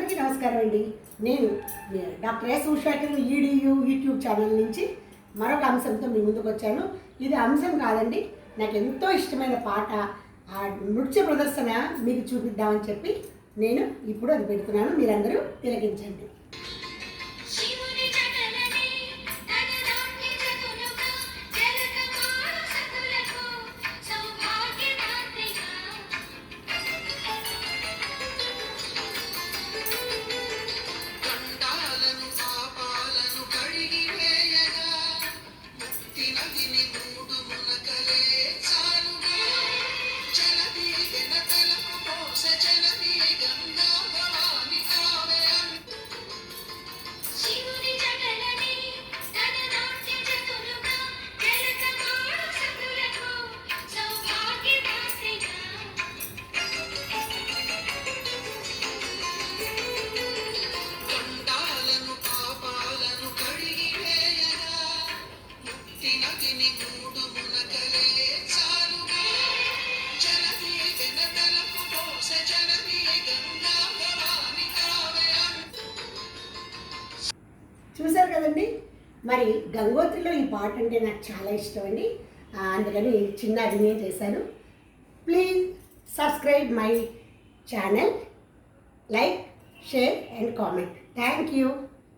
అందరికీ నమస్కారం అండి. నేను doctor S Ushakar EDU YouTube channel నుంచి మరొక అంశంతో మీ ముందుకు వచ్చాను. ఇది అంశం కాదండి, నాకు ఎంతో ఇష్టమైన పాట, ఆ నృత్య ప్రదర్శన మీకు చూపిద్దామని చెప్పి నేను ఇప్పుడు అది పెడుతున్నాను. మీరందరూ తిలకించండి. చూశారు కదండి. మరి గంగోత్రిలో ఈ పాట అంటే నాకు చాలా ఇష్టం అండి. అందుకని చిన్న అభినయం చేశాను. Please subscribe my channel, like, share and comment. Thank you.